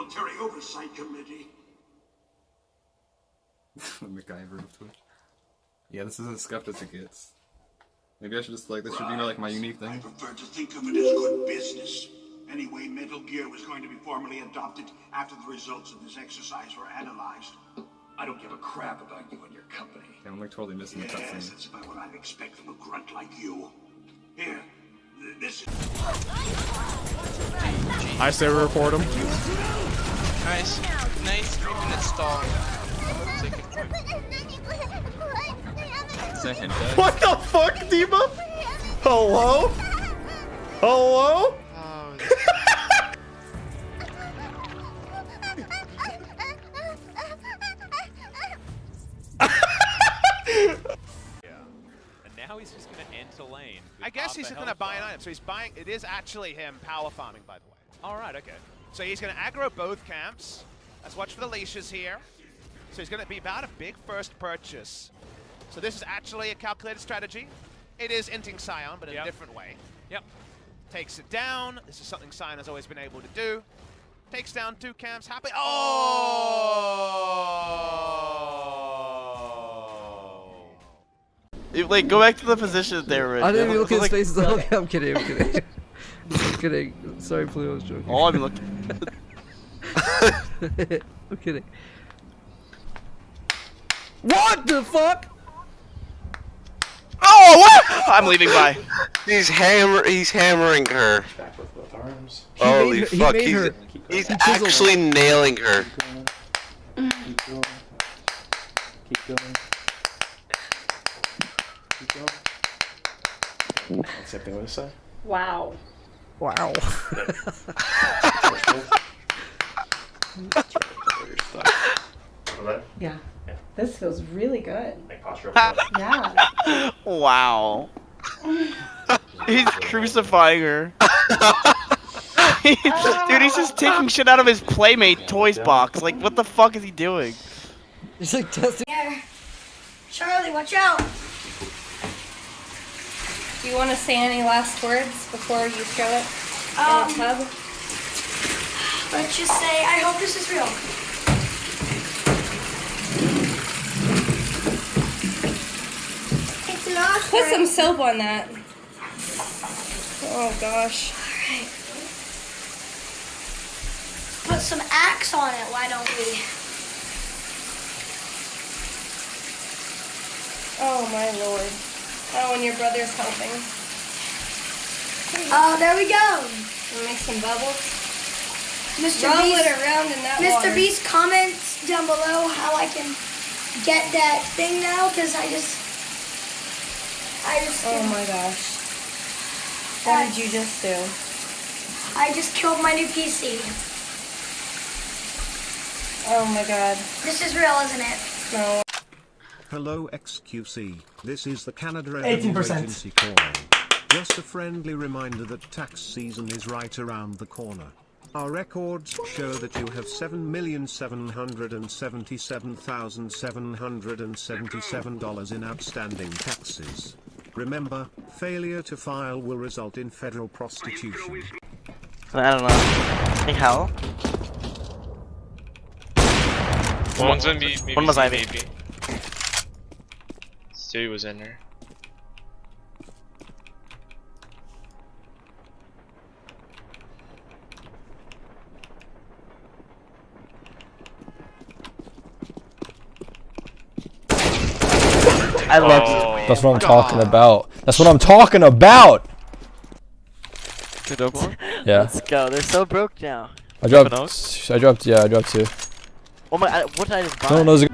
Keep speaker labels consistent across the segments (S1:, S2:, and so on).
S1: Military Oversight Committee.
S2: The MacGyver of Twitch. Yeah, this is as scuffed as it gets. Maybe I should just, like, this should be like my unique thing.
S1: I prefer to think of it as good business. Anyway, Metal Gear was going to be formally adopted after the results of this exercise were analyzed. I don't give a crap about you and your company.
S2: Yeah, I'm like totally missing the cutscene.
S1: Yes, that's about what I'd expect from a grunt like you. Here, this is...
S3: I say report him.
S4: Nice. Nice 3 minutes stall.
S3: What the fuck, Dima? Hello? Hello?
S5: Now he's just gonna enter lane.
S4: I guess he's just gonna buy an item. So he's buying. It is actually him power farming, by the way.
S5: All right, okay.
S4: So he's gonna aggro both camps. Let's watch for the leashes here. So he's gonna be about a big first purchase. So this is actually a calculated strategy. It is inting Scion, but in a different way.
S5: Yep.
S4: Takes it down. This is something Scion has always been able to do. Takes down 2 camps. Happy. Oh!
S6: Like, go back to the position that they were in.
S7: I didn't even look at his
S6: Like,
S7: face. I'm kidding. I'm kidding. I'm kidding. Sorry, Blue. I was joking.
S6: Oh, I'm looking.
S7: I'm kidding. What the fuck?
S6: Oh, what? I'm leaving by.
S8: He's hammering her.
S9: Back with both arms.
S8: Holy fuck,
S7: He
S8: he's actually nailing her.
S9: Keep going. Keep going. Keep going. Accepting what I say.
S10: Wow.
S7: Wow.
S10: Yeah. This feels really good.
S9: Like posture
S10: Yeah.
S6: Wow. He's crucifying her. Dude, he's just taking shit out of his Playmate toys box. Like, what the fuck is he doing?
S7: He's like testing.
S10: Yeah. Charlie, watch out. Do you want to say any last words before you throw it in the tub? Let's just say, I hope this is real. It's not. Put some soap on that. Oh gosh. Alright. Put some Axe on it, why don't we? Oh my lord. Oh, and your brother's helping. Oh, there we go. We'll make some bubbles. Mr. Roll Beast, it around in that Mr. Water. Beast, comments down below how I can get that thing now, because I just. Oh my gosh. What did you just do? I just killed my new PC. Oh my god. This is real, isn't it? No.
S11: Hello XQC, this is the Canada
S3: 18%.
S11: Agency calling. Just a friendly reminder that tax season is right around the corner. Our records show that you have $7,777,777 in outstanding taxes. Remember, failure to file will result in federal prostitution.
S6: I don't know. Hey, hell.
S5: One's in B, maybe.
S6: One was Ivy.
S5: Stu was in there.
S6: I love
S3: That's what I'm talking about. That's what I'm talking about! Yeah.
S6: Let's go. They're so broke now.
S3: I dropped 2.
S6: Oh my, what did I just buy?
S3: No one knows.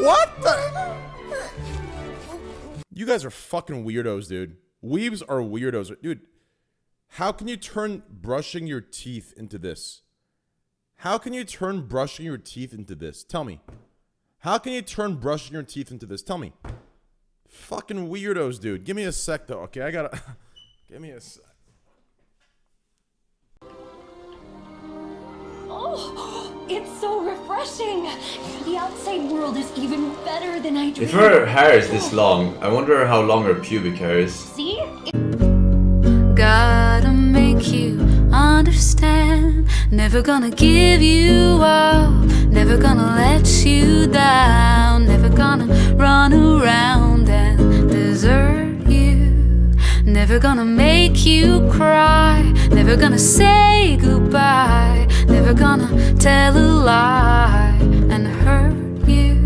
S3: What the? You guys are fucking weirdos, dude. Weebs are weirdos. Dude, how can you turn brushing your teeth into this? How can you turn brushing your teeth into this? Tell me. How can you turn brushing your teeth into this? Tell me. Fucking weirdos, dude. Give me a sec, though. Okay, I gotta... Give me a sec.
S10: Oh, it's so refreshing. The outside world is even better than I dreamed.
S12: If her hair is this long, I wonder how long her pubic hair is.
S10: See? Gotta make
S13: understand. Never gonna give you up, never gonna let you down, never gonna run around and desert you, never gonna make you cry, never gonna say goodbye, never gonna tell a lie and hurt you.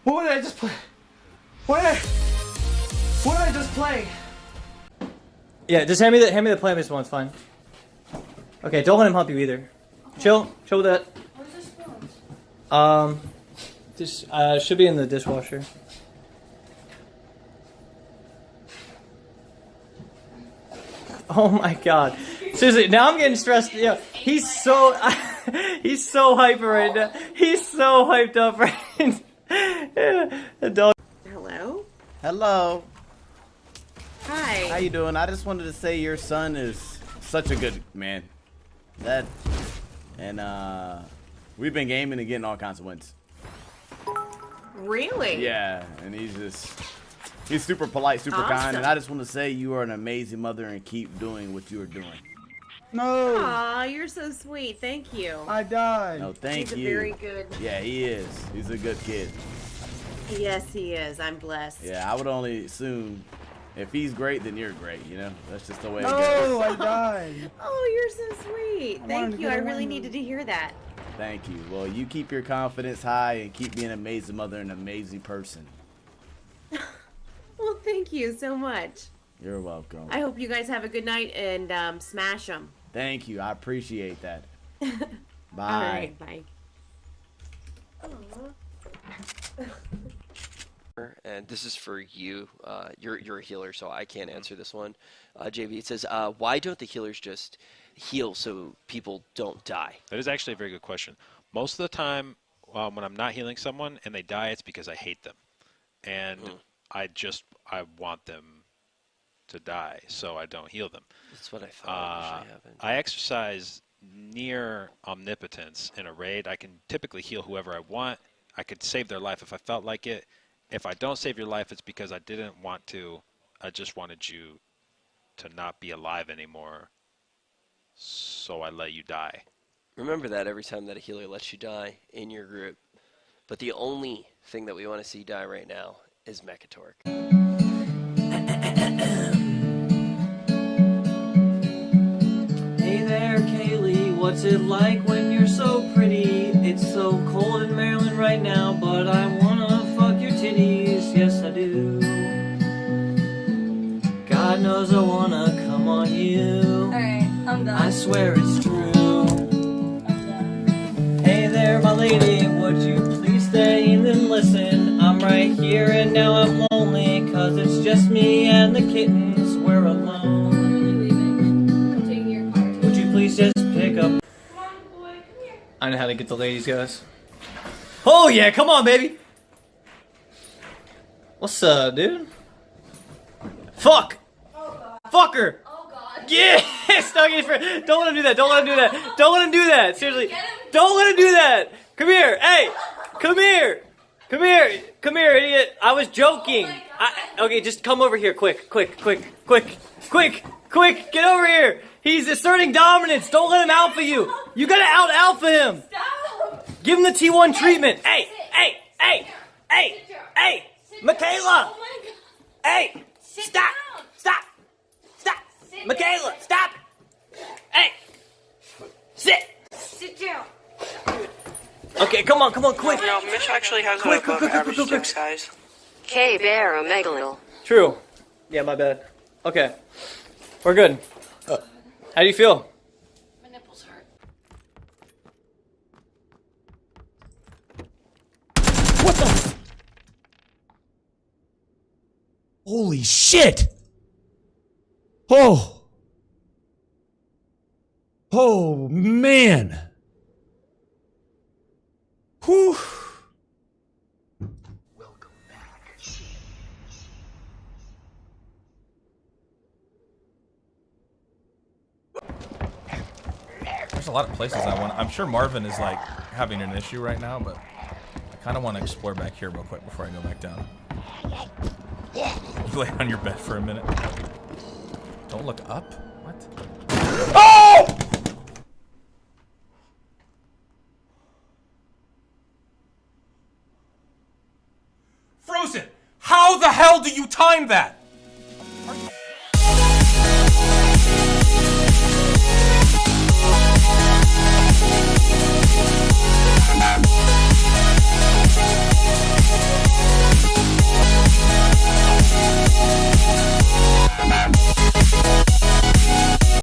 S14: What did I just play? What did I just play?
S15: Yeah, just hand me the play on this one, it's fine. Okay, don't let him hump you either. Chill with that. This should be in the dishwasher. Oh my god. Seriously, now I'm getting stressed. Yeah, he's so hyper right now. He's so hyped up right now. The dog.
S6: Hello?
S14: Hello.
S6: Hi.
S14: How you doing? I just wanted to say your son is such a good man. We've been gaming and getting all kinds of wins.
S6: Really?
S14: Yeah, and he's super polite, super kind, and I just want to say you are an amazing mother and keep doing what you are doing.
S6: No. Aw, you're so sweet. Thank you.
S14: I died. No, thank you.
S6: He's a very good.
S14: Yeah, he is. He's a good kid.
S6: Yes, he is. I'm blessed.
S14: Yeah, I would only assume if he's great, then you're great. You know, that's just the way it
S6: No,
S14: goes.
S6: I died. Oh, you're so sweet. Thank you. I really needed to hear that.
S14: Thank you. Well, you keep your confidence high and keep being an amazing mother and an amazing person.
S6: Well, thank you so much.
S14: You're welcome.
S6: I hope you guys have a good night and smash them.
S14: Thank you. I appreciate that. Bye.
S6: All right, bye.
S16: And this is for you. You're a healer, so I can't answer this one. JV, it says, why don't the healers just heal so people don't die?
S5: That is actually a very good question. Most of the time, when I'm not healing someone and they die, it's because I hate them. And I want them to die, so I don't heal them.
S16: That's what I thought usually happened.
S5: I exercise near omnipotence in a raid. I can typically heal whoever I want. I could save their life if I felt like it. If I don't save your life, it's because I didn't want to. I just wanted you to not be alive anymore, so I let you die.
S16: Remember that every time that a healer lets you die in your group. But the only thing that we want to see die right now is Mechatork.
S15: Hey there, Kaylee, what's it like when you're so pretty? It's so cold in Maryland right now, but I wanna fuck your titties, yes I do. God knows I wanna come on you.
S10: Alright, I'm done.
S15: I swear it's true. Hey there, my lady, would you please stay and then listen? I'm right here and now I'm lonely, cause it's just me and the kittens, we're alone. Would you please just pick up? I know how to get the ladies, guys. Oh yeah, come on, baby! What's up, dude? Fuck! Oh, God. Fucker! Oh, God. Yes! Don't let him do that, don't let him do that! Don't let him do that! Seriously! Don't let him do that! Come here! Hey! Come here! Come here! Come here, idiot! I was joking! Okay, just come over here, quick! Get over here! He's asserting dominance! Don't let him alpha you! You gotta out-alpha him! Stop! Give him the T1 treatment! Hey! Michaela! Oh my God. Hey! Stop! Michaela, stop! Hey! Sit!
S10: Sit down.
S15: Okay, come on. come on, quick.
S6: No, Mitch actually has
S15: Quick,
S6: above
S15: quick,
S6: average
S15: quick, quick,
S6: team size.
S17: K-Bear Omegalil.
S15: True. Yeah, my bad. Okay. We're good. How do you feel?
S17: My nipples hurt.
S18: What the? Holy shit! Oh! Oh, man! Whew!
S19: There's a lot of places I want. I'm sure Marvin is like having an issue right now, but I kind of want to explore back here real quick before I go back down. You lay on your bed for a minute. Don't look up. What? Oh! Frozen! How the hell do you time that?